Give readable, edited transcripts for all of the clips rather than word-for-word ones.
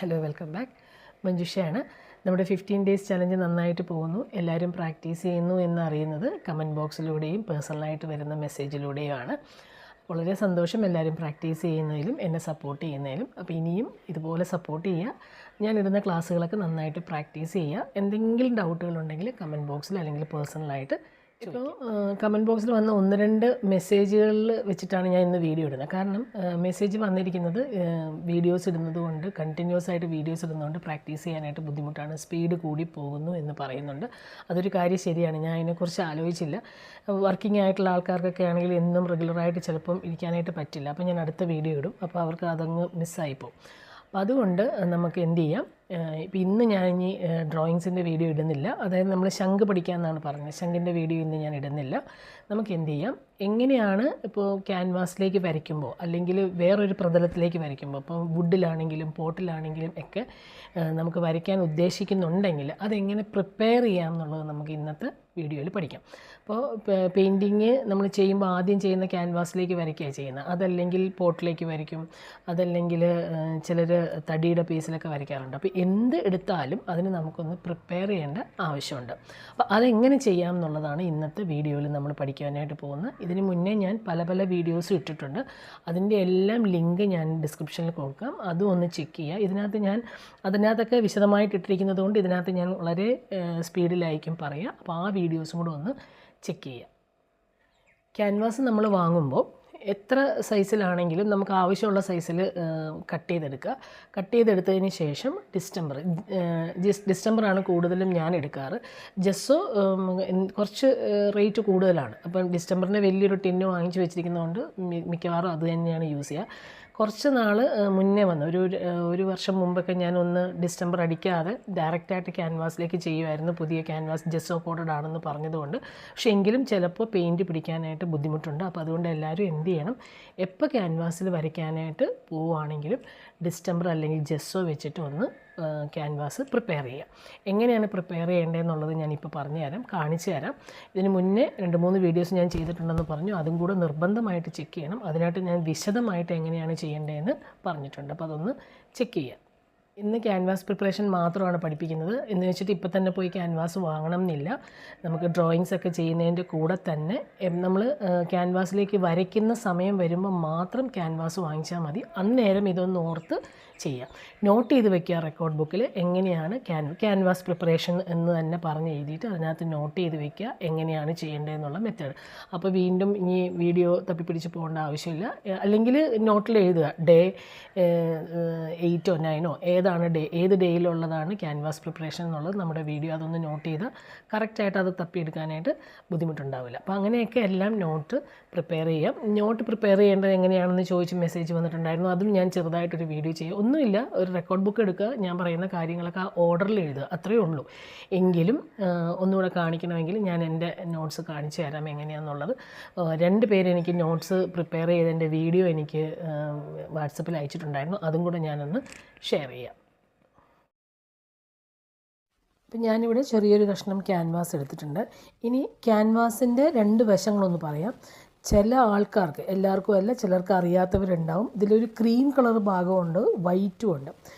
Hello, welcome back. മഞ്ജുഷയാണ്. നമ്മുടെ 15 days challenge നന്നായിട്ട് പോകുന്നു. എല്ലാവരും പ്രാക്ടീസ് ചെയ്യുന്നു എന്നറിയുന്നത് കമൻറ്റ് ബോക്സിലൂടെയും പേഴ്സണലായിട്ട് വരുന്ന മെസ്സേജിലൂടെയുമാണ്. വളരെ സന്തോഷം എല്ലാവരും പ്രാക്ടീസ് ചെയ്യുന്നതിലും എന്നെ സപ്പോർട്ട് ചെയ്യുന്നതിലും. അപ്പോൾ ഇനിയും ഇതുപോലെ സപ്പോർട്ട് ചെയ്യുക. ഞാനിടുന്ന ക്ലാസ്സുകളൊക്കെ നന്നായിട്ട് പ്രാക്ടീസ് ചെയ്യുക. എന്തെങ്കിലും ഡൗട്ടുകളുണ്ടെങ്കിൽ കമൻറ്റ് ബോക്സിൽ അല്ലെങ്കിൽ പേഴ്സണലായിട്ട് ഇപ്പോൾ കമൻറ്റ് ബോക്സിൽ വന്ന 1-2 മെസ്സേജുകളിൽ വെച്ചിട്ടാണ് ഞാൻ ഇന്ന് വീഡിയോ ഇടുന്നത്. കാരണം മെസ്സേജ് വന്നിരിക്കുന്നത് വീഡിയോസ് ഇടുന്നത് കൊണ്ട്, കണ്ടിന്യൂസ് ആയിട്ട് വീഡിയോസ് ഇടുന്നതുകൊണ്ട് പ്രാക്ടീസ് ചെയ്യാനായിട്ട് ബുദ്ധിമുട്ടാണ്, സ്പീഡ് കൂടി പോകുന്നു എന്ന് പറയുന്നുണ്ട്. അതൊരു കാര്യം ശരിയാണ്. ഞാൻ അതിനെക്കുറിച്ച് ആലോചിച്ചില്ല. വർക്കിംഗ് ആയിട്ടുള്ള ആൾക്കാർക്കൊക്കെ ആണെങ്കിൽ എന്നും റെഗുലറായിട്ട് ചിലപ്പം ഇരിക്കാനായിട്ട് പറ്റില്ല. അപ്പോൾ ഞാൻ അടുത്ത വീഡിയോ ഇടും. അപ്പോൾ അവർക്ക് അതങ്ങ് മിസ്സായിപ്പോവും. അപ്പോൾ അതുകൊണ്ട് നമുക്ക് എന്ത് ചെയ്യാം, ഇപ്പോൾ ഇന്ന് ഞാൻ ഇനി ഡ്രോയിങ്സിൻ്റെ വീഡിയോ ഇടുന്നില്ല. അതായത് നമ്മൾ ശംഖ് പഠിക്കാമെന്നാണ് പറഞ്ഞത്. ശംഖിൻ്റെ വീഡിയോ ഇന്ന് ഞാൻ ഇടുന്നില്ല. നമുക്ക് എന്ത് ചെയ്യാം, എങ്ങനെയാണ് ഇപ്പോൾ ക്യാൻവാസിലേക്ക് വരയ്ക്കുമ്പോൾ അല്ലെങ്കിൽ വേറൊരു പ്രതലത്തിലേക്ക് വരയ്ക്കുമ്പോൾ, ഇപ്പോൾ വുഡിലാണെങ്കിലും പോട്ടിലാണെങ്കിലും ഒക്കെ നമുക്ക് വരയ്ക്കാൻ ഉദ്ദേശിക്കുന്നുണ്ടെങ്കിൽ അതെങ്ങനെ പ്രിപ്പയർ ചെയ്യാം എന്നുള്ളത് നമുക്ക് ഇന്നത്തെ വീഡിയോയിൽ പഠിക്കാം. അപ്പോൾ പെയിൻറ്റിങ് നമ്മൾ ചെയ്യുമ്പോൾ ആദ്യം ചെയ്യുന്ന ക്യാൻവാസിലേക്ക് വരയ്ക്കുകയാണ് ചെയ്യുന്നത്. അതല്ലെങ്കിൽ പോട്ടിലേക്ക് വരയ്ക്കും, അതല്ലെങ്കിൽ ചിലർ തടിയുടെ പീസിലൊക്കെ വരയ്ക്കാറുണ്ട്. അപ്പോൾ എന്ത് എടുത്താലും അതിന് നമുക്കൊന്ന് പ്രിപ്പയർ ചെയ്യേണ്ട ആവശ്യമുണ്ട്. അപ്പോൾ അതെങ്ങനെ ചെയ്യാം എന്നുള്ളതാണ് ഇന്നത്തെ വീഡിയോയിൽ നമ്മൾ പഠിക്കാനായിട്ട് പോകുന്നത്. ഇതിന് മുന്നേ ഞാൻ പല വീഡിയോസ് ഇട്ടിട്ടുണ്ട്. അതിൻ്റെ എല്ലാം ലിങ്ക് ഞാൻ ഡിസ്ക്രിപ്ഷനിൽ കൊടുക്കാം. അതും ഒന്ന് ചെക്ക് ചെയ്യുക. അതിനകത്തൊക്കെ വിശദമായിട്ട് ഇട്ടിരിക്കുന്നത് കൊണ്ട് ഇതിനകത്ത് ഞാൻ വളരെ സ്പീഡിലായിരിക്കും പറയുക. അപ്പോൾ ആ വീഡിയോസും കൂടെ ഒന്ന് ചെക്ക് ചെയ്യുക. ക്യാൻവാസ് നമ്മൾ വാങ്ങുമ്പോൾ എത്ര സൈസിലാണെങ്കിലും നമുക്ക് ആവശ്യമുള്ള സൈസിൽ കട്ട് ചെയ്തെടുത്തതിന് ശേഷം ഡിസ്റ്റംബറാണ് കൂടുതലും ഞാൻ എടുക്കാറ്. ജെസ്സോ കുറച്ച് റേറ്റ് കൂടുതലാണ്. അപ്പം ഡിസ്റ്റംബറിൻ്റെ വലിയൊരു ടിന്ന് വാങ്ങിച്ച് വെച്ചിരിക്കുന്നതുകൊണ്ട് മിക്കവാറും അത് തന്നെയാണ് യൂസ് ചെയ്യുക. കുറച്ച് നാൾ മുന്നേ വന്ന് ഒരു വർഷം മുമ്പൊക്കെ ഞാനൊന്ന് ഡിസ്റ്റംബർ അടിക്കാതെ ഡയറക്റ്റായിട്ട് ക്യാൻവാസിലേക്ക് ചെയ്യുമായിരുന്നു. പുതിയ ക്യാൻവാസ് ജെസ്സോ കോഡഡ് ആണെന്ന് പറഞ്ഞതുകൊണ്ട്. പക്ഷേ എങ്കിലും ചിലപ്പോൾ പെയിൻറ്റ് പിടിക്കാനായിട്ട് ബുദ്ധിമുട്ടുണ്ട്. അപ്പോൾ അതുകൊണ്ട് എല്ലാവരും എന്ത് ചെയ്യണം, എപ്പോൾ ക്യാൻവാസിൽ വരയ്ക്കാനായിട്ട് പോവുകയാണെങ്കിലും ഡിസ്റ്റംബർ അല്ലെങ്കിൽ ജെസ്സോ വെച്ചിട്ട് ഒന്ന് ക്യാൻവാസ് പ്രിപ്പയർ ചെയ്യുക. എങ്ങനെയാണ് പ്രിപ്പയർ ചെയ്യേണ്ടതെന്നുള്ളത് ഞാനിപ്പോൾ കാണിച്ചു തരാം. ഇതിന് മുന്നേ 2-3 വീഡിയോസ് ഞാൻ ചെയ്തിട്ടുണ്ടെന്ന് പറഞ്ഞു. അതും കൂടെ നിർബന്ധമായിട്ട് ചെക്ക് ചെയ്യണം. അതിനായിട്ട് ഞാൻ വിശദമായിട്ട് എങ്ങനെയാണ് ചെയ്യേണ്ടതെന്ന് പറഞ്ഞിട്ടുണ്ട്. അപ്പോൾ അതൊന്ന് ചെക്ക് ചെയ്യുക. ഇന്ന് ക്യാൻവാസ് പ്രിപ്പറേഷൻ മാത്രമാണ് പഠിപ്പിക്കുന്നത്. എന്ന് വെച്ചിട്ട് ഇപ്പം തന്നെ പോയി ക്യാൻവാസ് വാങ്ങണം എന്നില്ല. നമുക്ക് ഡ്രോയിങ്സ് ഒക്കെ ചെയ്യുന്നതിൻ്റെ കൂടെ തന്നെ നമ്മൾ ക്യാൻവാസിലേക്ക് വരയ്ക്കുന്ന സമയം വരുമ്പോൾ മാത്രം ക്യാൻവാസ് വാങ്ങിച്ചാൽ മതി. അന്നേരം ഇതൊന്ന് ഓർത്ത് ചെയ്യാം. നോട്ട് ചെയ്ത് വെക്കുക റെക്കോർഡ് ബുക്കിൽ. എങ്ങനെയാണ് ക്യാൻവാസ് പ്രിപ്പറേഷൻ എന്ന് തന്നെ പറഞ്ഞ് എഴുതിയിട്ട് അതിനകത്ത് നോട്ട് ചെയ്ത് വെക്കുക എങ്ങനെയാണ് ചെയ്യേണ്ടതെന്നുള്ള മെത്തേഡ്. അപ്പോൾ വീണ്ടും ഇനി വീഡിയോ തപ്പിപ്പിടിച്ച് പോകേണ്ട ആവശ്യമില്ല. അല്ലെങ്കിൽ നോട്ടിൽ എഴുതുക, ഡേ 8 or 9 ഏത് ഡേയിലുള്ളതാണ് ക്യാൻവാസ് പ്രിപ്പറേഷൻ എന്നുള്ളത് നമ്മുടെ വീഡിയോ. അതൊന്ന് നോട്ട് ചെയ്ത് കറക്റ്റായിട്ട് അത് തപ്പിയെടുക്കാനായിട്ട് ബുദ്ധിമുട്ടുണ്ടാവില്ല. അപ്പോൾ അങ്ങനെയൊക്കെ എല്ലാം നോട്ട് പ്രിപ്പയർ ചെയ്യാം. നോട്ട് പ്രിപ്പയർ ചെയ്യേണ്ടത് എങ്ങനെയാണെന്ന് ചോദിച്ച് മെസ്സേജ് വന്നിട്ടുണ്ടായിരുന്നു. അതും ഞാൻ ചെറുതായിട്ടൊരു വീഡിയോ ചെയ്യും. ഒന്നുമില്ല, ഒരു റെക്കോർഡ് ബുക്ക് എടുക്കുക, ഞാൻ പറയുന്ന കാര്യങ്ങളൊക്കെ ആ ഓർഡറിൽ എഴുതുക, അത്രയേ ഉള്ളൂ. എങ്കിലും ഒന്നുകൂടെ കാണിക്കണമെങ്കിൽ ഞാൻ എൻ്റെ നോട്ട്സ് കാണിച്ചു തരാം എങ്ങനെയാണെന്നുള്ളത്. 2 പേര് എനിക്ക് നോട്ട്സ് പ്രിപ്പയർ ചെയ്തതിൻ്റെ വീഡിയോ എനിക്ക് വാട്സപ്പിൽ അയച്ചിട്ടുണ്ടായിരുന്നു. അതും കൂടെ ഞാനൊന്ന് ഷെയർ ചെയ്യാം. അപ്പം ഞാനിവിടെ ചെറിയൊരു കഷ്ണം ക്യാൻവാസ് എടുത്തിട്ടുണ്ട്. ഇനി ക്യാൻവാസിൻ്റെ 2 വശങ്ങളൊന്ന് പറയാം. ചില ആൾക്കാർക്ക്, എല്ലാവർക്കും അല്ല, ചിലർക്ക് അറിയാത്തവരുണ്ടാവും. ഇതിലൊരു ക്രീം കളർ ഭാഗമുണ്ട്, വൈറ്റും ഉണ്ട്.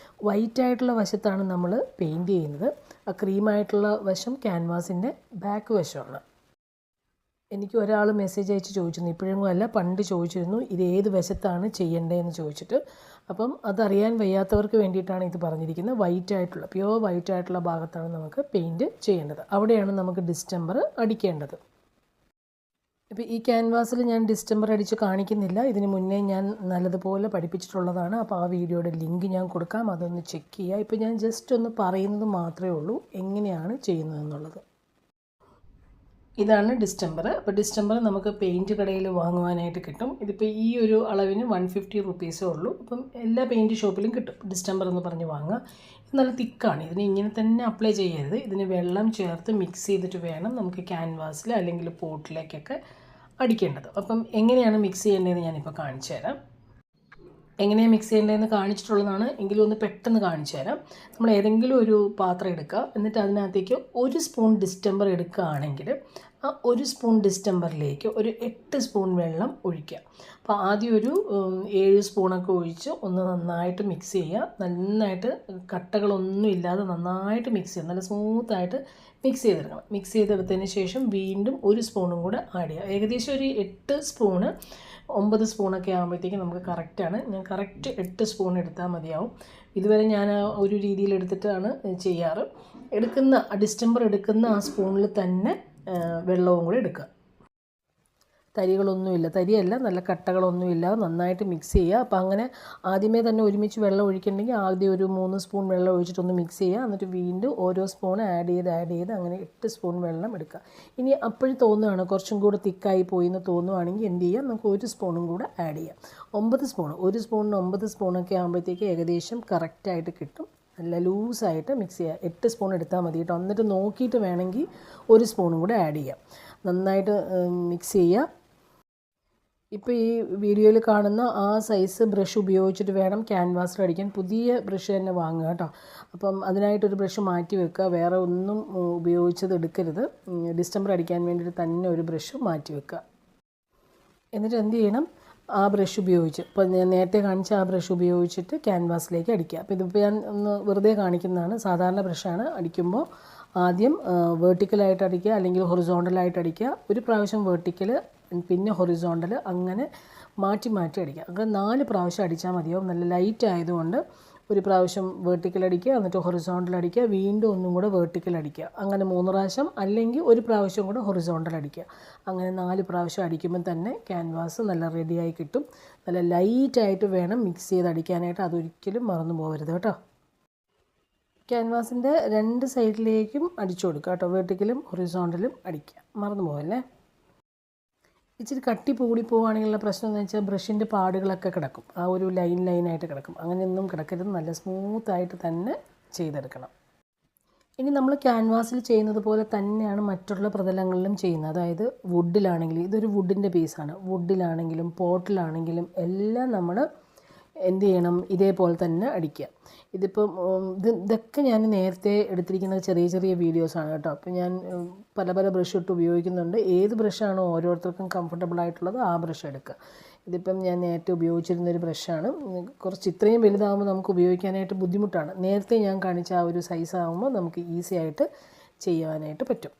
വൈറ്റായിട്ടുള്ള വശത്താണ് നമ്മൾ പെയിൻറ്റ് ചെയ്യുന്നത്. ആ ക്രീമായിട്ടുള്ള വശം ക്യാൻവാസിൻ്റെ ബാക്ക് വശമാണ്. എനിക്ക് ഒരാൾ മെസ്സേജ് അയച്ച് ചോദിച്ചിരുന്നു, ഇപ്പോഴെങ്കിലും അല്ല, പണ്ട് ചോദിച്ചിരുന്നു, ഇത് ഏത് വശത്താണ് ചെയ്യേണ്ടതെന്ന് ചോദിച്ചിട്ട്. അപ്പം അതറിയാൻ വയ്യാത്തവർക്ക് വേണ്ടിയിട്ടാണ് ഇത് പറഞ്ഞിരിക്കുന്നത്. പ്യുവർ വൈറ്റായിട്ടുള്ള ഭാഗത്താണ് നമുക്ക് പെയിൻറ്റ് ചെയ്യേണ്ടത്. അവിടെയാണ് നമുക്ക് ഡിസ്റ്റംബർ അടിക്കേണ്ടത്. ഇപ്പോൾ ഈ ക്യാൻവാസിൽ ഞാൻ ഡിസ്റ്റംബർ അടിച്ച് കാണിക്കുന്നില്ല. ഇതിന് മുന്നേ ഞാൻ നല്ലതുപോലെ പഠിപ്പിച്ചിട്ടുള്ളതാണ്. അപ്പോൾ ആ വീഡിയോയുടെ ലിങ്ക് ഞാൻ കൊടുക്കാം, അതൊന്ന് ചെക്ക് ചെയ്യുക. ഇപ്പോൾ ഞാൻ ജസ്റ്റ് ഒന്ന് പറയുന്നത് മാത്രമേ ഉള്ളൂ എങ്ങനെയാണ് ചെയ്യുന്നതെന്നുള്ളത്. ഇതാണ് ഡിസ്റ്റംബർ. അപ്പോൾ ഡിസ്റ്റംബർ നമുക്ക് പെയിൻറ്റ് കടയിൽ വാങ്ങുവാനായിട്ട് കിട്ടും. ഇതിപ്പോൾ ഈ ഒരു അളവിന് 150 റുപ്പീസേ ഉള്ളൂ. അപ്പം എല്ലാ പെയിൻറ്റ് ഷോപ്പിലും കിട്ടും. ഡിസ്റ്റംബർ എന്ന് പറഞ്ഞ് വാങ്ങുക. ഇത് നല്ല തിക്കാണ്. ഇതിന് ഇങ്ങനെ തന്നെ അപ്ലൈ ചെയ്യരുത്. ഇതിന് വെള്ളം ചേർത്ത് മിക്സ് ചെയ്തിട്ട് വേണം നമുക്ക് ക്യാൻവാസിൽ അല്ലെങ്കിൽ പോട്ടിലേക്കൊക്കെ അടിക്കേണ്ടത്. അപ്പം എങ്ങനെയാണ് മിക്സ് ചെയ്യേണ്ടതെന്ന് ഞാനിപ്പോൾ കാണിച്ചു തരാം. എങ്ങനെയാണ് മിക്സ് ചെയ്യേണ്ടതെന്ന് കാണിച്ചിട്ടുള്ളതാണ്, എങ്കിലും ഒന്ന് പെട്ടെന്ന് കാണിച്ചു തരാം. നമ്മൾ ഏതെങ്കിലും ഒരു പാത്രം എടുക്കുക. എന്നിട്ട് അതിനകത്തേക്ക് 1 സ്പൂൺ ഡിസ്റ്റംബർ എടുക്കുകയാണെങ്കിൽ ആ 1 സ്പൂൺ ഡിസ്റ്റംബറിലേക്ക് ഒരു 8 സ്പൂൺ വെള്ളം ഒഴിക്കുക. അപ്പോൾ ആദ്യം ഒരു 7 സ്പൂണൊക്കെ ഒഴിച്ച് ഒന്ന് നന്നായിട്ട് മിക്സ് ചെയ്യുക. നന്നായിട്ട് കട്ടകളൊന്നും ഇല്ലാതെ നന്നായിട്ട് മിക്സ് ചെയ്യുക. നല്ല സ്മൂത്തായിട്ട് മിക്സ് ചെയ്തെടുക്കണം. മിക്സ് ചെയ്തെടുത്തതിന് ശേഷം വീണ്ടും 1 സ്പൂണും കൂടെ ആഡ് ചെയ്യുക. ഏകദേശം ഒരു 8 സ്പൂണ് 9 സ്പൂണൊക്കെ ആകുമ്പോഴത്തേക്കും നമുക്ക് കറക്റ്റാണ്. ഞാൻ കറക്റ്റ് 8 സ്പൂൺ എടുത്താൽ മതിയാവും. ഇതുവരെ ഞാൻ ഒരു രീതിയിൽ എടുത്തിട്ടാണ് ചെയ്യാറ്. ഡിസ്റ്റംബർ എടുക്കുന്ന ആ സ്പൂണിൽ തന്നെ വെള്ളവും കൂടി എടുക്കുക. തരികളൊന്നുമില്ല, തരിയല്ല, നല്ല കട്ടകളൊന്നുമില്ല, നന്നായിട്ട് മിക്സ് ചെയ്യുക. അപ്പോൾ അങ്ങനെ ആദ്യമേ തന്നെ ഒരുമിച്ച് വെള്ളം ഒഴിക്കണമെങ്കിൽ ആദ്യം ഒരു 3 സ്പൂൺ വെള്ളം ഒഴിച്ചിട്ടൊന്ന് മിക്സ് ചെയ്യുക. എന്നിട്ട് വീണ്ടും ഓരോ സ്പൂൺ ആഡ് ചെയ്ത് അങ്ങനെ 8 സ്പൂൺ വെള്ളം എടുക്കുക. ഇനി അപ്പോഴും തോന്നുകയാണ് കുറച്ചും കൂടെ തിക്കായി പോയി എന്ന് തോന്നുവാണെങ്കിൽ എന്ത് ചെയ്യുക, നമുക്ക് 1 സ്പൂണും കൂടെ ആഡ് ചെയ്യാം. 9 സ്പൂൺ, 1 സ്പൂണിന് 9 സ്പൂണൊക്കെ ആകുമ്പോഴത്തേക്ക് ഏകദേശം കറക്റ്റായിട്ട് കിട്ടും. നല്ല ലൂസായിട്ട് മിക്സ് ചെയ്യുക. 8 സ്പൂൺ എടുത്താൽ മതി കേട്ടോ. എന്നിട്ട് നോക്കിയിട്ട് വേണമെങ്കിൽ 1 സ്പൂണും കൂടെ ആഡ് ചെയ്യാം. നന്നായിട്ട് മിക്സ് ചെയ്യുക. ഇപ്പോൾ ഈ വീഡിയോയിൽ കാണുന്ന ആ സൈസ് ബ്രഷ് ഉപയോഗിച്ചിട്ട് വേണം ക്യാൻവാസിൽ അടിക്കാൻ. പുതിയ ബ്രഷ് തന്നെ വാങ്ങുക കേട്ടോ. അപ്പം അതിനായിട്ടൊരു ബ്രഷ് മാറ്റി വെക്കുക. വേറെ ഒന്നും ഉപയോഗിച്ചത് എടുക്കരുത്. ഡിസ്റ്റംബർ അടിക്കാൻ വേണ്ടിയിട്ട് തന്നെ ഒരു ബ്രഷ് മാറ്റി വെക്കുക. എന്നിട്ട് എന്ത് ചെയ്യണം, ആ ബ്രഷ് ഉപയോഗിച്ച്, ഇപ്പോൾ ഞാൻ നേരത്തെ കാണിച്ച ആ ബ്രഷ് ഉപയോഗിച്ചിട്ട് ക്യാൻവാസിലേക്ക് അടിക്കുക. അപ്പോൾ ഇതിപ്പോൾ ഞാൻ ഒന്ന് വെറുതെ കാണിക്കുന്നതാണ്. സാധാരണ ബ്രഷാണ്. അടിക്കുമ്പോൾ ആദ്യം വേർട്ടിക്കലായിട്ട് അടിക്കുക, അല്ലെങ്കിൽ ഹൊറിസോണ്ടലായിട്ട് അടിക്കുക. ഒരു പ്രാവശ്യം വേർട്ടിക്കൽ, പിന്നെ ഹൊറിസോണ്ടൽ, അങ്ങനെ മാറ്റി അടിക്കുക. അങ്ങനെ 4 പ്രാവശ്യം അടിച്ചാൽ മതിയാവും. നല്ല ലൈറ്റ് ആയതുകൊണ്ട് ഒരു പ്രാവശ്യം വേർട്ടിക്കൽ അടിക്കുക, എന്നിട്ട് ഹൊറിസോണ്ടൽ അടിക്കുക, വീണ്ടും ഒന്നും കൂടെ വേർട്ടിക്കൽ അടിക്കുക. അങ്ങനെ 3 പ്രാവശ്യം, അല്ലെങ്കിൽ ഒരു പ്രാവശ്യം കൂടെ ഹൊറിസോണ്ടൽ അടിക്കുക. അങ്ങനെ 4 പ്രാവശ്യം അടിക്കുമ്പോൾ തന്നെ ക്യാൻവാസ് നല്ല റെഡിയായി കിട്ടും. നല്ല ലൈറ്റായിട്ട് വേണം മിക്സ് ചെയ്ത് അടിക്കാനായിട്ട്. അതൊരിക്കലും മറന്നു പോകരുത് കേട്ടോ. ക്യാൻവാസിൻ്റെ 2 സൈഡിലേക്കും അടിച്ചു കൊടുക്കുക കേട്ടോ. വേർട്ടിക്കലും ഹൊറിസോണ്ടലും അടിക്കുക, മറന്നു പോകല്ലേ. ഇച്ചിരി കട്ടി കൂടി പോവുകയാണെങ്കിലുള്ള പ്രശ്നം എന്ന് വെച്ചാൽ ബ്രഷിൻ്റെ പാടുകളൊക്കെ കിടക്കും. ആ ഒരു ലൈനായിട്ട് കിടക്കും. അങ്ങനെയൊന്നും കിടക്കരുത്. നല്ല സ്മൂത്തായിട്ട് തന്നെ ചെയ്തെടുക്കണം. ഇനി നമ്മൾ ക്യാൻവാസിൽ ചെയ്യുന്നത് പോലെ തന്നെയാണ് മറ്റുള്ള പ്രതലങ്ങളിലും ചെയ്യുന്നത്. അതായത് വുഡിലാണെങ്കിലും, ഇതൊരു വുഡിൻ്റെ പീസാണ്, വുഡിലാണെങ്കിലും പോട്ടിലാണെങ്കിലും എല്ലാം നമ്മൾ എന്ത് ചെയ്യണം, ഇതേപോലെ തന്നെ അടിക്കുക. ഇതിപ്പം ഇതൊക്കെ ഞാൻ നേരത്തെ എടുത്തിരിക്കുന്ന ചെറിയ വീഡിയോസാണ് കേട്ടോ. അപ്പോൾ ഞാൻ പല ബ്രഷ് ഇട്ട് ഉപയോഗിക്കുന്നുണ്ട്. ഏത് ബ്രഷാണോ ഓരോരുത്തർക്കും കംഫർട്ടബിൾ ആയിട്ടുള്ളത് ആ ബ്രഷ് എടുക്കുക. ഇതിപ്പം ഞാൻ നേരത്തെ ഉപയോഗിച്ചിരുന്നൊരു ബ്രഷാണ്. കുറച്ച് ഇത്രയും വലുതാകുമ്പോൾ നമുക്ക് ഉപയോഗിക്കാനായിട്ട് ബുദ്ധിമുട്ടാണ്. നേരത്തെ ഞാൻ കാണിച്ച ആ ഒരു സൈസ് ആകുമ്പോൾ നമുക്ക് ഈസി ആയിട്ട് ചെയ്യാനായിട്ട് പറ്റും.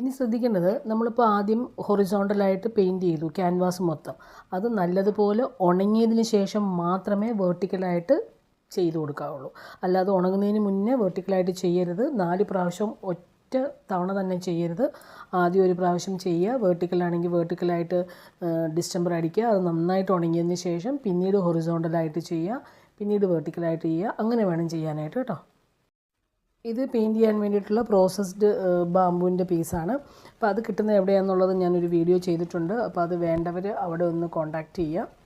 ഇനി ശ്രദ്ധിക്കേണ്ടത്, നമ്മളിപ്പോൾ ആദ്യം ഹൊറിസോണ്ടലായിട്ട് പെയിൻറ്റ് ചെയ്തു ക്യാൻവാസ് മൊത്തം. അത് നല്ലതുപോലെ ഉണങ്ങിയതിന് ശേഷം മാത്രമേ വേർട്ടിക്കലായിട്ട് ചെയ്ത് കൊടുക്കാവുള്ളൂ. അല്ലാതെ ഉണങ്ങുന്നതിന് മുന്നേ വേർട്ടിക്കലായിട്ട് ചെയ്യരുത്. 4 പ്രാവശ്യം ഒറ്റ തവണ തന്നെ ചെയ്യരുത്. ആദ്യം ഒരു പ്രാവശ്യം ചെയ്യുക, വേർട്ടിക്കലാണെങ്കിൽ വേർട്ടിക്കലായിട്ട് ഡിസ്റ്റംബർ അടിക്കുക. അത് നന്നായിട്ട് ഉണങ്ങിയതിന് ശേഷം പിന്നീട് ഹൊറിസോണ്ടലായിട്ട് ചെയ്യുക, പിന്നീട് വേർട്ടിക്കലായിട്ട് ചെയ്യുക. അങ്ങനെ വേണം ചെയ്യാനായിട്ട് കേട്ടോ. ഇത് പെയിൻറ്റ് ചെയ്യാൻ വേണ്ടിയിട്ടുള്ള പ്രോസസ്ഡ് ബാമ്പുവിൻ്റെ പീസാണ്. അപ്പോൾ അത് കിട്ടുന്നത് എവിടെയാണെന്നുള്ളത് ഞാനൊരു വീഡിയോ ചെയ്തിട്ടുണ്ട്. അപ്പോൾ അത് വേണ്ടവർ അവിടെ ഒന്ന് കോൺടാക്റ്റ് ചെയ്യുക.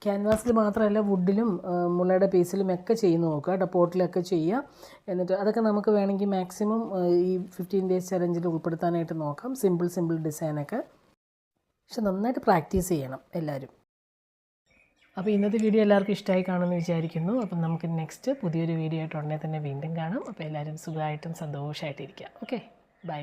ക്യാൻവാസിൽ മാത്രമല്ല, വുഡിലും മുളയുടെ പീസിലും ഒക്കെ ചെയ്ത് നോക്കുക കേട്ടോ. പോട്ടിലൊക്കെ ചെയ്യുക. എന്നിട്ട് അതൊക്കെ നമുക്ക് വേണമെങ്കിൽ മാക്സിമം ഈ 15 ഡേയ്സ് ചലഞ്ചിൽ ഉൾപ്പെടുത്താനായിട്ട് നോക്കാം. സിമ്പിൾ ഡിസൈനൊക്കെ. പക്ഷെ നന്നായിട്ട് പ്രാക്ടീസ് ചെയ്യണം എല്ലാവരും. അപ്പോൾ ഇന്നത്തെ വീഡിയോ എല്ലാവർക്കും ഇഷ്ടമായി കാണുമെന്ന് വിചാരിക്കുന്നു. അപ്പം നമുക്ക് നെക്സ്റ്റ് പുതിയൊരു വീഡിയോ ആയിട്ട് ഉടനെ തന്നെ വീണ്ടും കാണാം. അപ്പോൾ എല്ലാവരും സുഖമായിട്ടും സന്തോഷമായിട്ടിരിക്കുക. Okay, by.